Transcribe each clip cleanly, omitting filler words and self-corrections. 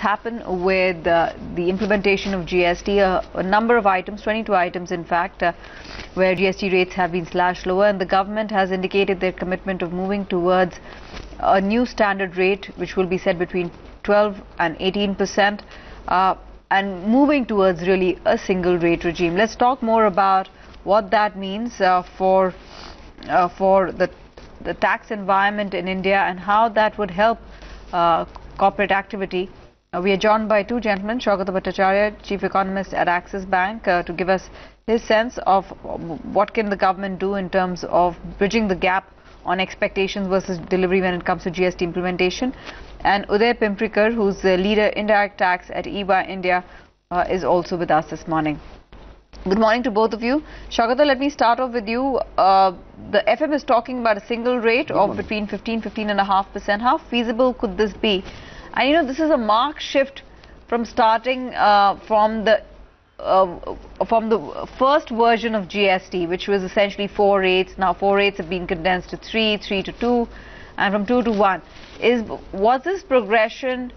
happen with the implementation of GST, a number of items, 22 items in fact, where GST rates have been slashed lower, and the government has indicated their commitment of moving towards a new standard rate which will be set between 12 and 18%, and moving towards really a single rate regime. Let's talk more about what that means for the tax environment in India and how that would help corporate activity. We are joined by two gentlemen, Saugata Bhattacharya, Chief Economist at Axis Bank, to give us his sense of what can the government do in terms of bridging the gap on expectations versus delivery when it comes to GST implementation. And Uday Pimprikar, who's the leader indirect tax at EY India, is also with us this morning. Good morning to both of you. Saugata, let me start off with you. The FM is talking about a single rate of between 15–15.5%. How feasible could this be? And you know, this is a marked shift from starting from the first version of GST, which was essentially 4 rates. Now 4 rates have been condensed to 3, 3 to 2, and from 2 to 1. Was this progression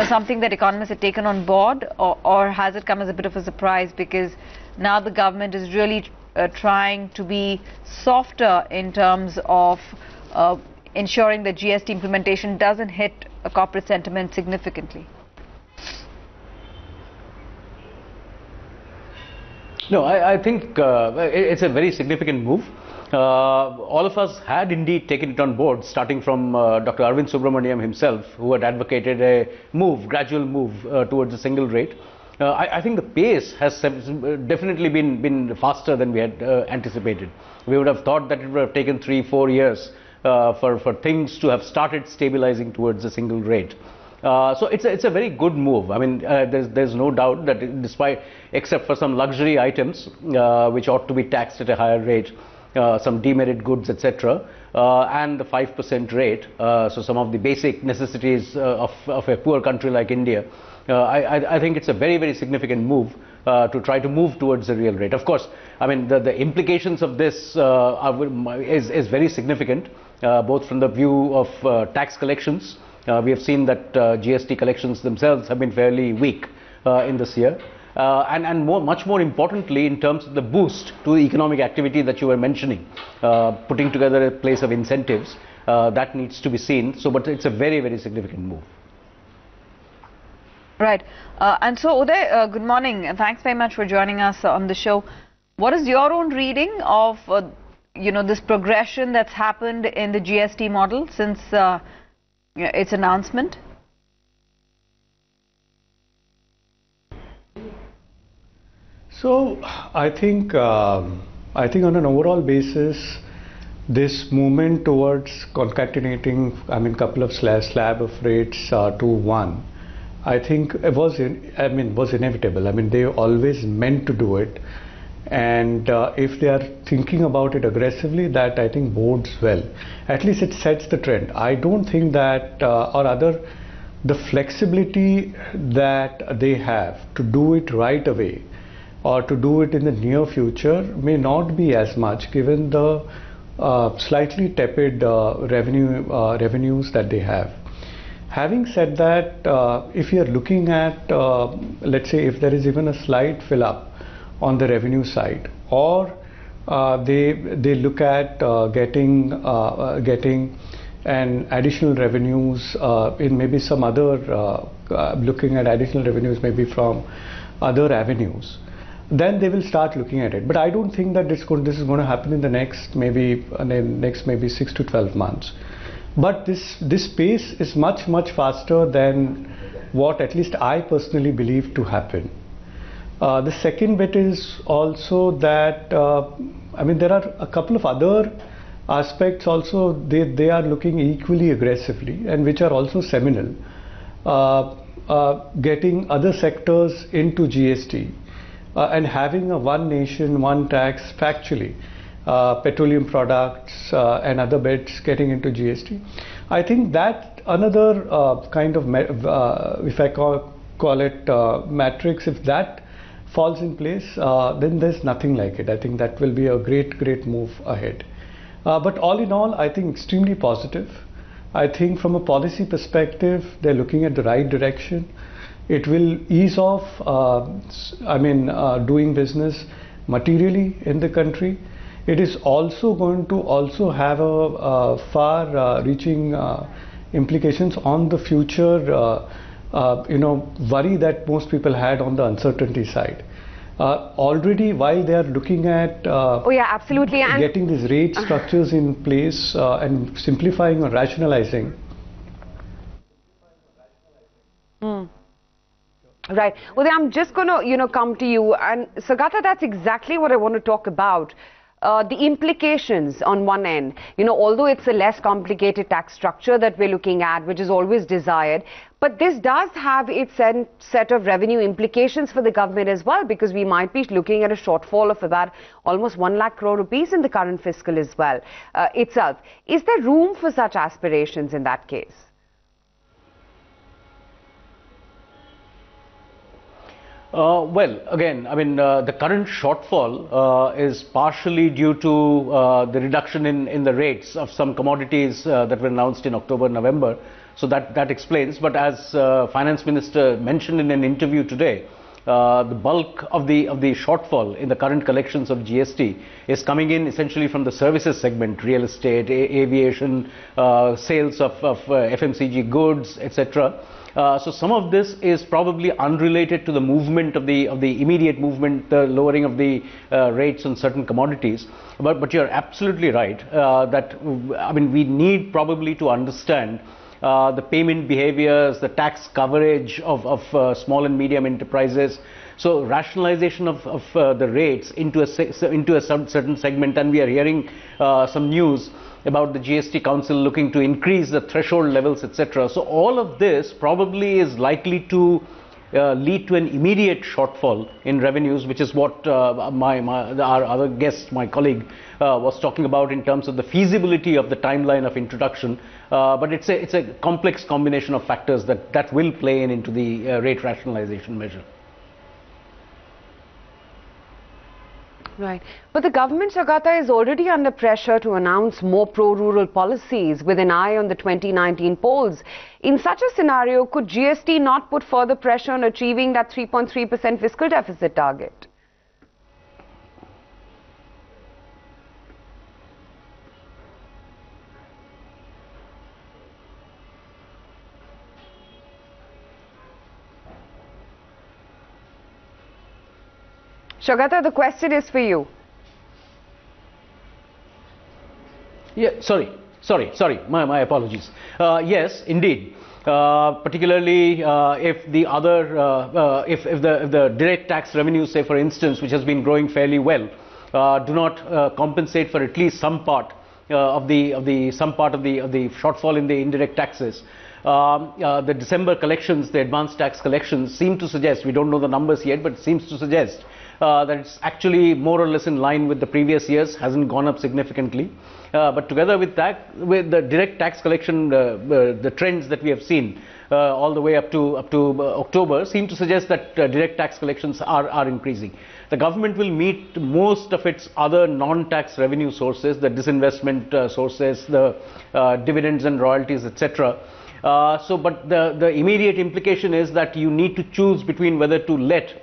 something that economists had taken on board, or has it come as a bit of a surprise because now the government is really trying to be softer in terms of ensuring that GST implementation doesn't hit a corporate sentiment significantly? No, I think it's a very significant move. All of us had indeed taken it on board, starting from Dr. Arvind Subramaniam himself, who had advocated a gradual move towards a single rate. I think the pace has definitely been faster than we had anticipated. We would have thought that it would have taken 3–4 years for things to have started stabilizing towards a single rate. So it's a very good move. I mean, there's no doubt that except for some luxury items which ought to be taxed at a higher rate, some demerit goods, etc., and the 5% rate, so some of the basic necessities of a poor country like India, I think it's a very, very significant move to try to move towards a real rate. Of course, I mean, the implications of this is very significant, both from the view of tax collections. We have seen that GST collections themselves have been fairly weak in this year. And much more importantly, in terms of the boost to the economic activity that you were mentioning, putting together a place of incentives, that needs to be seen. But it's a very, very significant move. Right. And so, Uday, good morning, and thanks very much for joining us on the show. What is your own reading of, this progression that's happened in the GST model since its announcement? So I think on an overall basis, this movement towards concatenating, couple of slab of rates to one, I think it was inevitable. I mean, they always meant to do it, and if they are thinking about it aggressively, that I think bodes well. At least it sets the trend. I don't think that, or rather, the flexibility that they have to do it right away, or to do it in the near future, may not be as much given the slightly tepid revenues that they have. Having said that, if you are looking at, let's say, if there is even a slight fill up on the revenue side, or they look at getting an additional revenues in maybe some other, looking at additional revenues maybe from other avenues, then they will start looking at it. But I don't think that this is going to happen in the next maybe 6 to 12 months. But this pace is much faster than what at least I personally believe to happen. The second bit is also that there are a couple of other aspects also they are looking equally aggressively, and which are also seminal. Getting other sectors into GST. And having a one nation, one tax factually, petroleum products and other bits getting into GST. I think that another kind of, if I call it matrix, if that falls in place, then there's nothing like it. I think that will be a great move ahead. But all in all, I think extremely positive. I think from a policy perspective, they're looking at the right direction. It will ease off, doing business materially in the country. It is also going to have a far-reaching implications on the future, worry that most people had on the uncertainty side. Already, while they are looking at oh yeah, absolutely, and getting these rate structures in place and simplifying or rationalizing. Right. Well, I'm just going to, come to you. And Saugata, that's exactly what I want to talk about. The implications on one end, although it's a less complicated tax structure that we're looking at, which is always desired, but this does have its set of revenue implications for the government as well, because we might be looking at a shortfall of about almost 1 lakh crore rupees in the current fiscal as well itself. Is there room for such aspirations in that case? Well, again, the current shortfall is partially due to the reduction in the rates of some commodities that were announced in October, November. So that explains. But as Finance Minister mentioned in an interview today, the bulk of the shortfall in the current collections of GST is coming in essentially from the services segment, real estate, aviation, sales of FMCG goods, etc. So some of this is probably unrelated to the movement of the immediate movement, the lowering of the rates on certain commodities. But you're absolutely right that we need probably to understand the payment behaviors, the tax coverage of small and medium enterprises. So rationalization of the rates into a certain segment, and we are hearing some news about the GST Council looking to increase the threshold levels, etc. So all of this probably is likely to lead to an immediate shortfall in revenues, which is what our other guest, my colleague, was talking about in terms of the feasibility of the timeline of introduction. But it's a complex combination of factors that will play into the rate rationalization measure. Right. But the government, Saugata, is already under pressure to announce more pro-rural policies with an eye on the 2019 polls. In such a scenario, could GST not put further pressure on achieving that 3.3% fiscal deficit target? Saugata, the question is for you. Yeah, sorry. My apologies. Yes, indeed. Particularly if the if the direct tax revenues, say for instance, which has been growing fairly well, do not compensate for at least some part of the shortfall in the indirect taxes. The December collections, the advanced tax collections, seem to suggest, we don't know the numbers yet, but it seems to suggest that it's actually more or less in line with the previous years, hasn't gone up significantly. But together with that, with the direct tax collection, the trends that we have seen all the way up to October seem to suggest that direct tax collections are increasing. The government will meet most of its other non-tax revenue sources, the disinvestment sources, the dividends and royalties, etc. But the immediate implication is that you need to choose between whether to let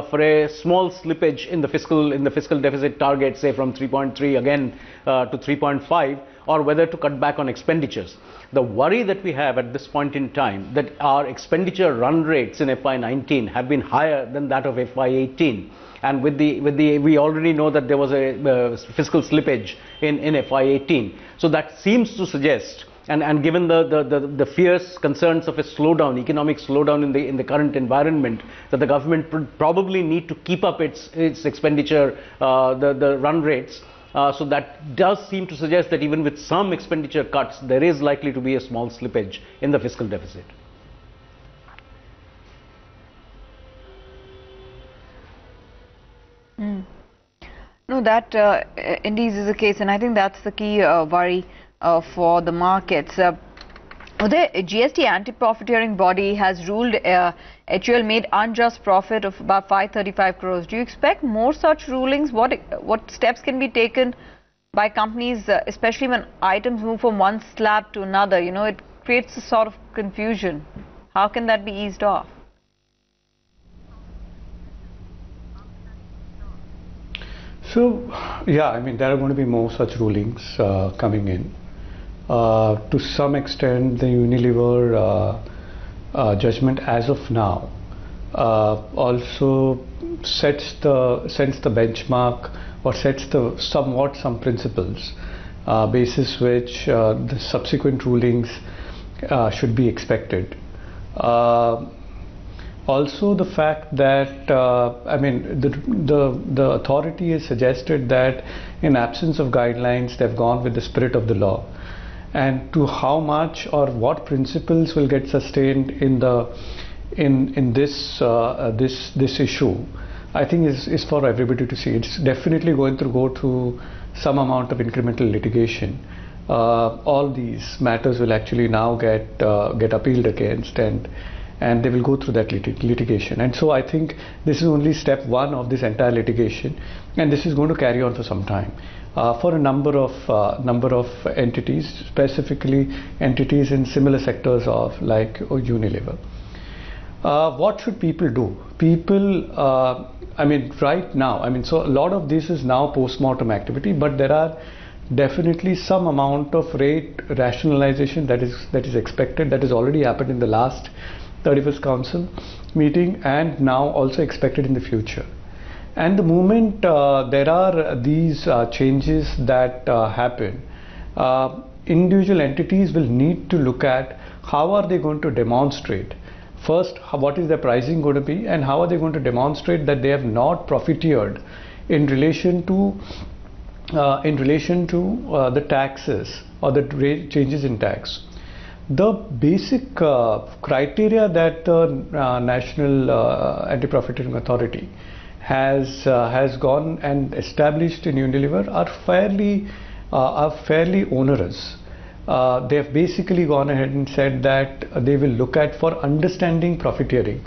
for a small slippage in the fiscal deficit target, say from 3.3 again to 3.5, or whether to cut back on expenditures. The worry that we have at this point in time, that our expenditure run rates in FY19 have been higher than that of FY18, and we already know that there was a fiscal slippage in FY18. So that seems to suggest, and given the fierce concerns of a slowdown, economic slowdown in the current environment, that the government probably need to keep up its expenditure, the run rates. So that does seem to suggest that even with some expenditure cuts, there is likely to be a small slippage in the fiscal deficit. No, that indeed is the case, and I think that's the key worry for the markets. The GST anti-profiteering body has ruled HUL made unjust profit of about 535 crores. Do you expect more such rulings? What steps can be taken by companies, especially when items move from one slab to another. You know, it creates a sort of confusion. How can that be eased off? So, yeah, I mean, there are going to be more such rulings coming in. To some extent, the Unilever judgment as of now also sets the benchmark, or sets the some principles basis which the subsequent rulings should be expected. Also, the fact that I mean, the authority has suggested that in absence of guidelines, they've gone with the spirit of the law, and to how much or what principles will get sustained in this issue, I think is for everybody to see. It's definitely going to go through some amount of incremental litigation. All these matters will actually now get appealed against, and they will go through that litigation. And so I think this is only step one of this entire litigation, and this is going to carry on for some time for a number of entities, specifically entities in similar sectors of like Unilever. What should people do? People, I mean, right now, I mean, so a lot of this is now post-mortem activity, but there are definitely some amount of rate rationalization that is expected, that has already happened in the last 31st Council meeting, and now also expected in the future. And the moment there are these changes that happen, individual entities will need to look at how are they going to demonstrate. First, what is their pricing going to be, and how are they going to demonstrate that they have not profiteered in relation to the taxes or the changes in tax. The basic criteria that the National Anti-Profiteering Authority has gone and established in Unilever are fairly onerous. They have basically gone ahead and said that they will look at, for understanding profiteering,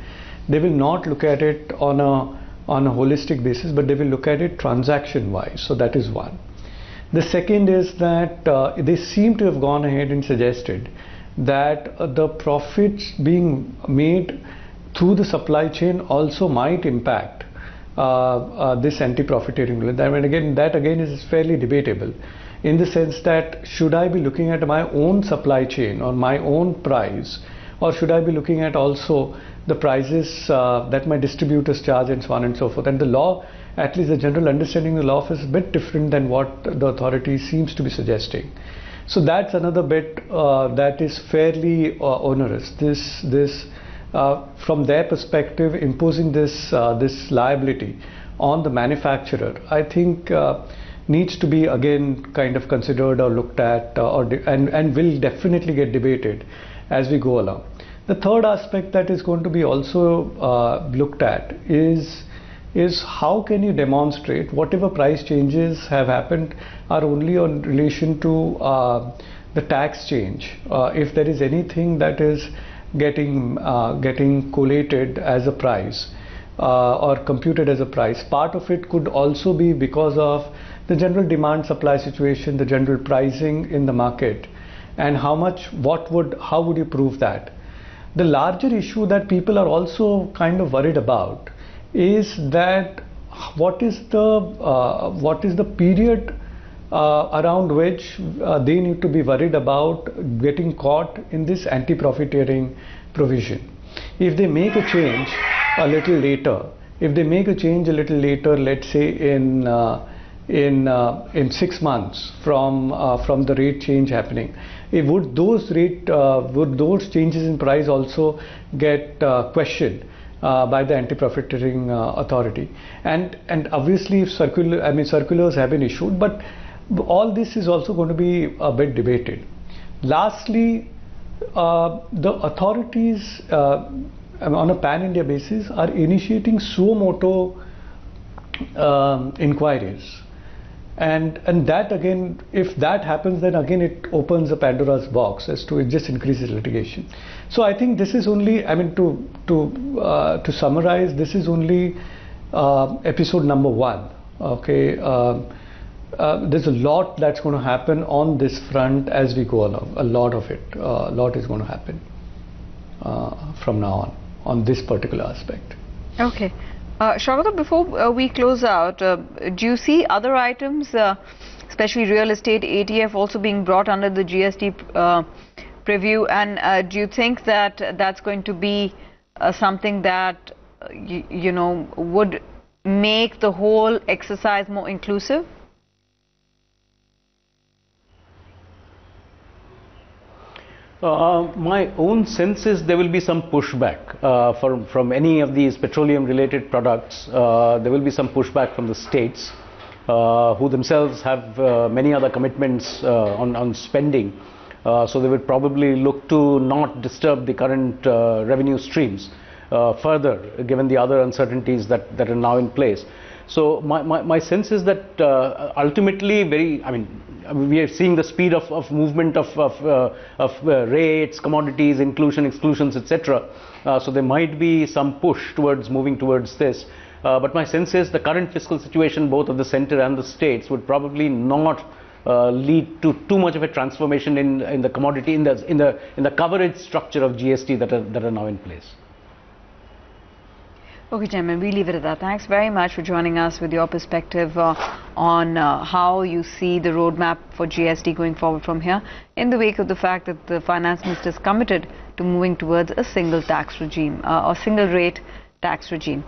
they will not look at it on a holistic basis, but they will look at it transaction wise. So that is one. The second is that they seem to have gone ahead and suggested that the profits being made through the supply chain also might impact this anti-profiteering rule. That again is fairly debatable, in the sense that should I be looking at my own supply chain or my own price, or should I be looking at also the prices that my distributors charge, and so on and so forth. And the law, at least the general understanding of the law, is a bit different than what the authority seems to be suggesting. So that's another bit that is fairly onerous. This from their perspective, imposing this liability on the manufacturer, I think needs to be again kind of considered or looked at, and will definitely get debated as we go along. The third aspect that is going to be also looked at is how can you demonstrate whatever price changes have happened are only in relation to the tax change. If there is anything that is getting collated as a price or computed as a price, part of it could also be because of the general demand supply situation, the general pricing in the market, and how would you prove that? The larger issue that people are also kind of worried about is that what is the period around which they need to be worried about getting caught in this anti-profiteering provision. If they make a change a little later, let's say in 6 months from the rate change happening, would those changes in price also get questioned by the anti-profiteering authority? And obviously, if circulars have been issued, but all this is also going to be a bit debated. Lastly, the authorities on a pan-India basis are initiating suo motu inquiries. And that again, if that happens, then again it opens a Pandora's box as to it just increases litigation. So I think this is only, I mean, to summarize, this is only episode number 1. Okay, there's a lot that's going to happen on this front as we go along. A lot of it, a lot is going to happen from now on this particular aspect. Okay. Saugata, before we close out, do you see other items, especially real estate, ATF, also being brought under the GST preview? And do you think that that's going to be something that, you know, would make the whole exercise more inclusive? My own sense is there will be some pushback from any of these petroleum related products. There will be some pushback from the states who themselves have many other commitments on spending. So they would probably look to not disturb the current revenue streams further, given the other uncertainties that are now in place. So my sense is that ultimately, we are seeing the speed of movement of rates, commodities, inclusion, exclusions, etc. So there might be some push towards moving towards this. But my sense is the current fiscal situation, both of the center and the states, would probably not lead to too much of a transformation in the commodity, in the coverage structure of GST that are now in place. Okay, gentlemen, we leave it at that. Thanks very much for joining us with your perspective on how you see the roadmap for GST going forward from here, in the wake of the fact that the finance minister is committed to moving towards a single tax regime or single rate tax regime.